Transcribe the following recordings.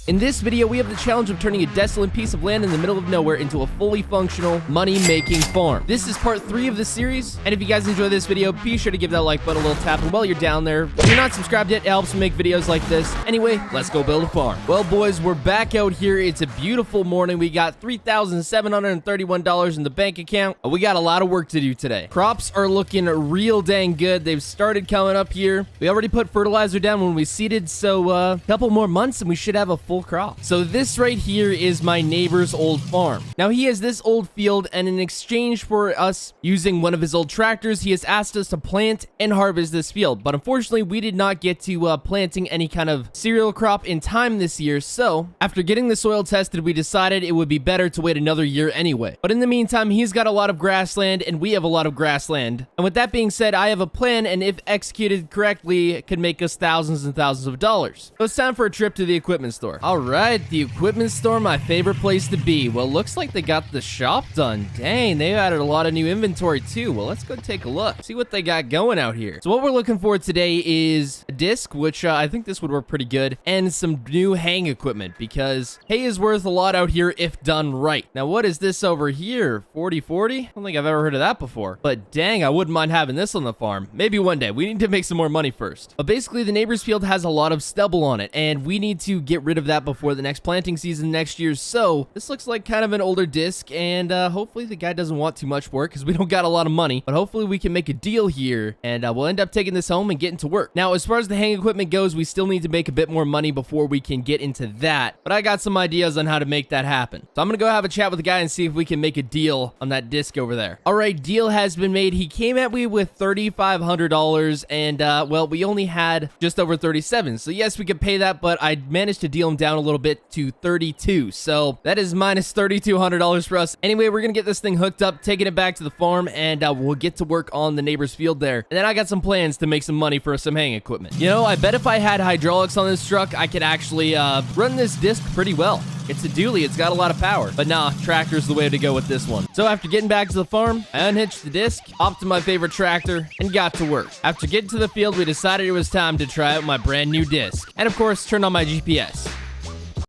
In this video, we have the challenge of turning a desolate piece of land in the middle of nowhere into a fully functional, money-making farm. This is part 3 of the series, and if you guys enjoy this video, be sure to give that like button a little tap, and while you're down there, if you're not subscribed yet, it helps me make videos like this. Anyway, let's go build a farm. Well, boys, we're back out here. It's a beautiful morning. We got $3,731 in the bank account. We got a lot of work to do today. Crops are looking real dang good. They've started coming up here. We already put fertilizer down when we seeded, so a couple more months and we should have a full crop. So this right here is my neighbor's old farm. Now he has this old field, and in exchange for us using one of his old tractors, he has asked us to plant and harvest this field. But unfortunately, we did not get to planting any kind of cereal crop in time this year. So after getting the soil tested, we decided it would be better to wait another year anyway. But in the meantime, he's got a lot of grassland and we have a lot of grassland. And with that being said, I have a plan, and if executed correctly, it could make us thousands and thousands of dollars. So it's time for a trip to the equipment store. All right, the equipment store, my favorite place to be. Well, looks like they got the shop done. Dang, they added a lot of new inventory too. Well, let's go take a look, see what they got going out here. So what we're looking for today is a disc, which I think this would work pretty good, and some new hang equipment, because hay is worth a lot out here if done right. Now, what is this over here? 40/40? I don't think I've ever heard of that before, but dang, I wouldn't mind having this on the farm. Maybe one day. We need to make some more money first. But basically, the neighbor's field has a lot of stubble on it, and we need to get rid of that before the next planting season next year. So this looks like kind of an older disc, and hopefully the guy doesn't want too much for it, because we don't got a lot of money. But hopefully we can make a deal here, and we'll end up taking this home and getting to work. Now, as far as the hang equipment goes, we still need to make a bit more money before we can get into that, but I got some ideas on how to make that happen. So I'm gonna go have a chat with the guy and see if we can make a deal on that disc over there. All right, deal has been made. He came at me with $3,500, and well, we only had just over 37, so yes, we could pay that, but I managed to deal him down a little bit to 32, so that is minus $3,200 for us. Anyway, we're gonna get this thing hooked up, taking it back to the farm, and we'll get to work on the neighbor's field there. And then I got some plans to make some money for some hang equipment. You know, I bet if I had hydraulics on this truck, I could actually run this disc pretty well. It's a dually, it's got a lot of power. But nah, tractor's the way to go with this one. So after getting back to the farm, I unhitched the disc, hopped in my favorite tractor, and got to work. After getting to the field, we decided it was time to try out my brand new disc. And of course, turned on my GPS.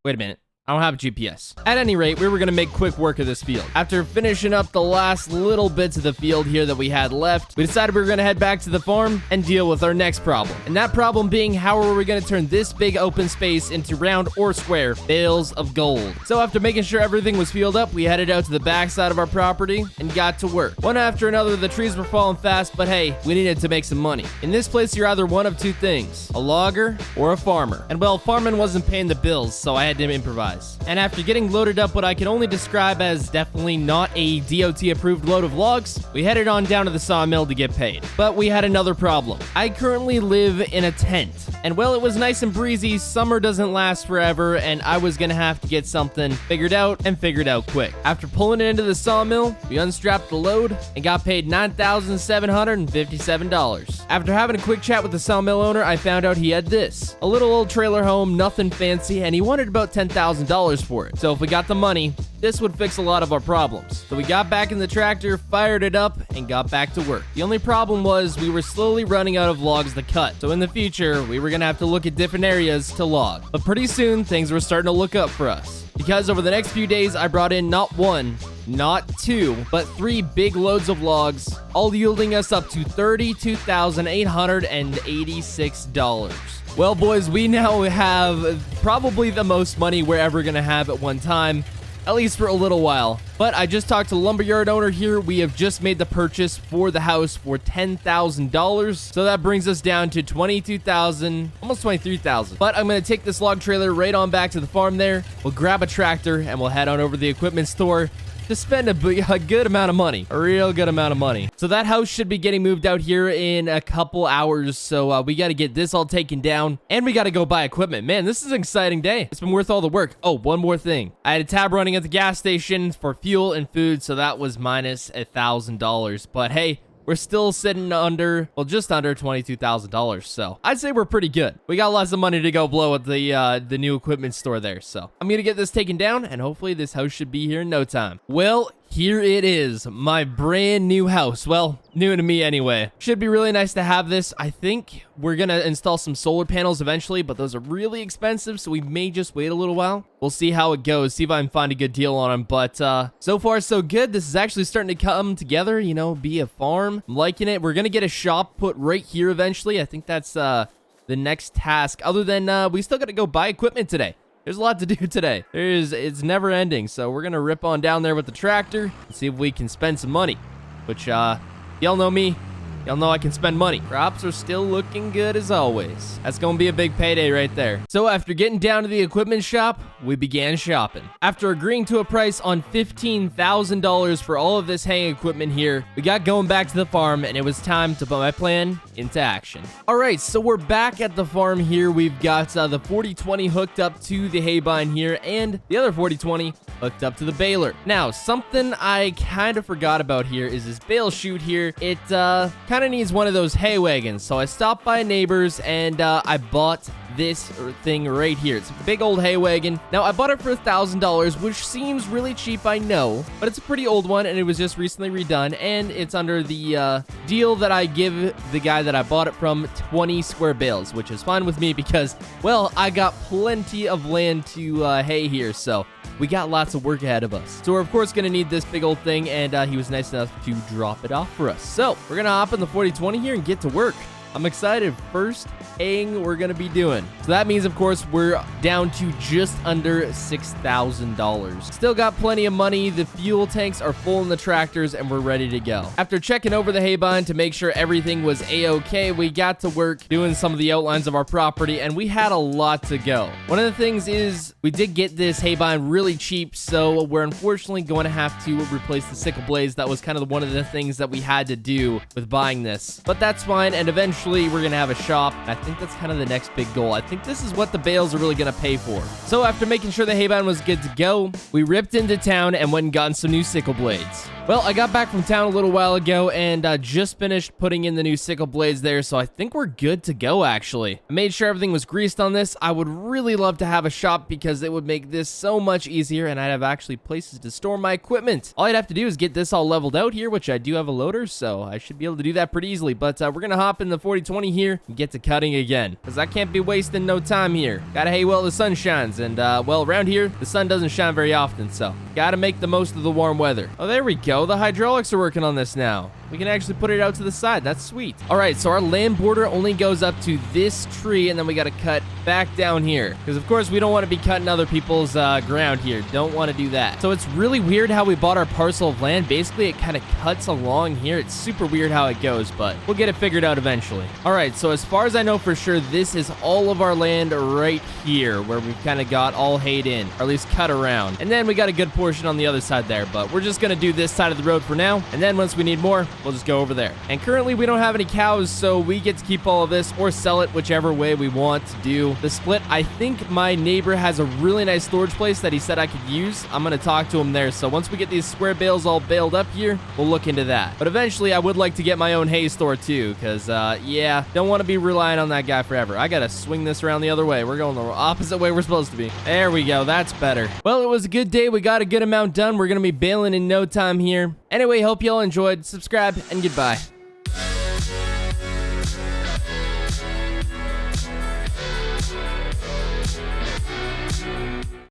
Wait a minute. I don't have a GPS. At any rate, we were gonna make quick work of this field. After finishing up the last little bits of the field here that we had left, we decided we were gonna head back to the farm and deal with our next problem. And that problem being, how are we gonna turn this big open space into round or square bales of gold? So after making sure everything was filled up, we headed out to the back side of our property and got to work. One after another, the trees were falling fast, but hey, we needed to make some money. In this place, you're either one of two things: a logger or a farmer. And well, farming wasn't paying the bills, so I had to improvise. And after getting loaded up what I can only describe as definitely not a DOT-approved load of logs, we headed on down to the sawmill to get paid. But we had another problem. I currently live in a tent, and while it was nice and breezy, summer doesn't last forever, and I was gonna have to get something figured out, and figured out quick. After pulling it into the sawmill, we unstrapped the load and got paid $9,757. After having a quick chat with the sawmill owner, I found out he had this: a little old trailer home, nothing fancy, and he wanted about $10,000 for it. So if we got the money, this would fix a lot of our problems. So we got back in the tractor, fired it up, and got back to work. The only problem was we were slowly running out of logs to cut. So in the future, we were gonna have to look at different areas to log. But pretty soon, things were starting to look up for us, because over the next few days, I brought in not one, not two, but 3 big loads of logs, all yielding us up to $32,886. Well, boys, we now have probably the most money we're ever gonna have at one time, at least for a little while. But I just talked to the lumberyard owner here. We have just made the purchase for the house for $10,000. So that brings us down to $22,000, almost $23,000. But I'm going to take this log trailer right on back to the farm there. We'll grab a tractor and we'll head on over to the equipment store to spend a good amount of money, a real good amount of money. So that house should be getting moved out here in a couple hours. So we got to get this all taken down, and we got to go buy equipment. Man, this is an exciting day. It's been worth all the work. Oh, one more thing. I had a tab running at the gas station for fuel and food, so that was minus $1,000. But hey, we're still sitting under, well, just under $22,000. So I'd say we're pretty good. We got lots of money to go blow at the new equipment store there. So I'm going to get this taken down, and hopefully this house should be here in no time. Well, here it is, my brand new house. Well, new to me anyway. Should be really nice to have this. I think we're gonna install some solar panels eventually, but those are really expensive, so we may just wait a little while. We'll see how it goes, see if I can find a good deal on them, but so far so good. This is actually starting to come together, you know, be a farm. I'm liking it. We're gonna get a shop put right here eventually. I think that's the next task, other than we still gotta go buy equipment today. There's a lot to do today. It's never ending, so we're gonna rip on down there with the tractor and see if we can spend some money, which y'all know me. Y'all know I can spend money. Crops are still looking good as always. That's gonna be a big payday right there. So after getting down to the equipment shop, we began shopping. After agreeing to a price on $15,000 for all of this haying equipment here, we got going back to the farm, and it was time to put my plan into action. All right, so we're back at the farm here. We've got the 4020 hooked up to the hay bind here, and the other 4020 hooked up to the baler. Now, something I kind of forgot about here is this bale chute here. It kind of needs one of those hay wagons, so I stopped by a neighbor's and I bought this thing right here. It's a big old hay wagon. Now, I bought it for $1,000, which seems really cheap, I know, but it's a pretty old one, and it was just recently redone, and it's under the deal that I give the guy that I bought it from 20 square bales, which is fine with me because, well, I got plenty of land to hay here, so we got lots of work ahead of us. So we're, of course, going to need this big old thing, and he was nice enough to drop it off for us. So we're going to hop in the 4020 here and get to work. I'm excited. First haying we're going to be doing. So that means, of course, we're down to just under $6,000. Still got plenty of money. The fuel tanks are full in the tractors, and we're ready to go. After checking over the hay bind to make sure everything was a-okay, we got to work doing some of the outlines of our property, and we had a lot to go. One of the things is we did get this hay bind really cheap, so we're unfortunately going to have to replace the sickle blades. That was kind of one of the things that we had to do with buying this, but that's fine, and eventually we're going to have a shop. I think that's kind of the next big goal. I think this is what the bales are really going to pay for. So after making sure the hay bind was good to go, we ripped into town and went and gotten some new sickle blades. Well, I got back from town a little while ago and just finished putting in the new sickle blades there, so I think we're good to go, actually. I made sure everything was greased on this. I would really love to have a shop because it would make this so much easier, and I'd have actually places to store my equipment. All I'd have to do is get this all leveled out here, which I do have a loader, so I should be able to do that pretty easily. But we're going to hop in the 4020 here and get to cutting again, because I can't be wasting no time here. Gotta hay while the sun shines, and well, around here, the sun doesn't shine very often, so gotta make the most of the warm weather. Oh, there we go. The hydraulics are working on this now. We can actually put it out to the side. That's sweet. All right, so our land border only goes up to this tree, and then we got to cut back down here because, of course, we don't want to be cutting other people's ground here. Don't want to do that. So it's really weird how we bought our parcel of land. Basically, it kind of cuts along here. It's super weird how it goes, but we'll get it figured out eventually. All right, so as far as I know for sure, this is all of our land right here where we've kind of got all hayed in, or at least cut around. And then we got a good portion on the other side there, but we're just going to do this side of the road for now, and then once we need more, we'll just go over there. And currently we don't have any cows, so we get to keep all of this or sell it whichever way we want to do the split. I think my neighbor has a really nice storage place that he said I could use. I'm going to talk to him there. So once we get these square bales all baled up here, we'll look into that. But eventually I would like to get my own hay store too, because yeah, don't want to be relying on that guy forever. I got to swing this around the other way. We're going the opposite way we're supposed to be. There we go. That's better. Well, it was a good day. We got a good amount done. We're going to be baling in no time here. Anyway, hope y'all enjoyed. Subscribe and goodbye.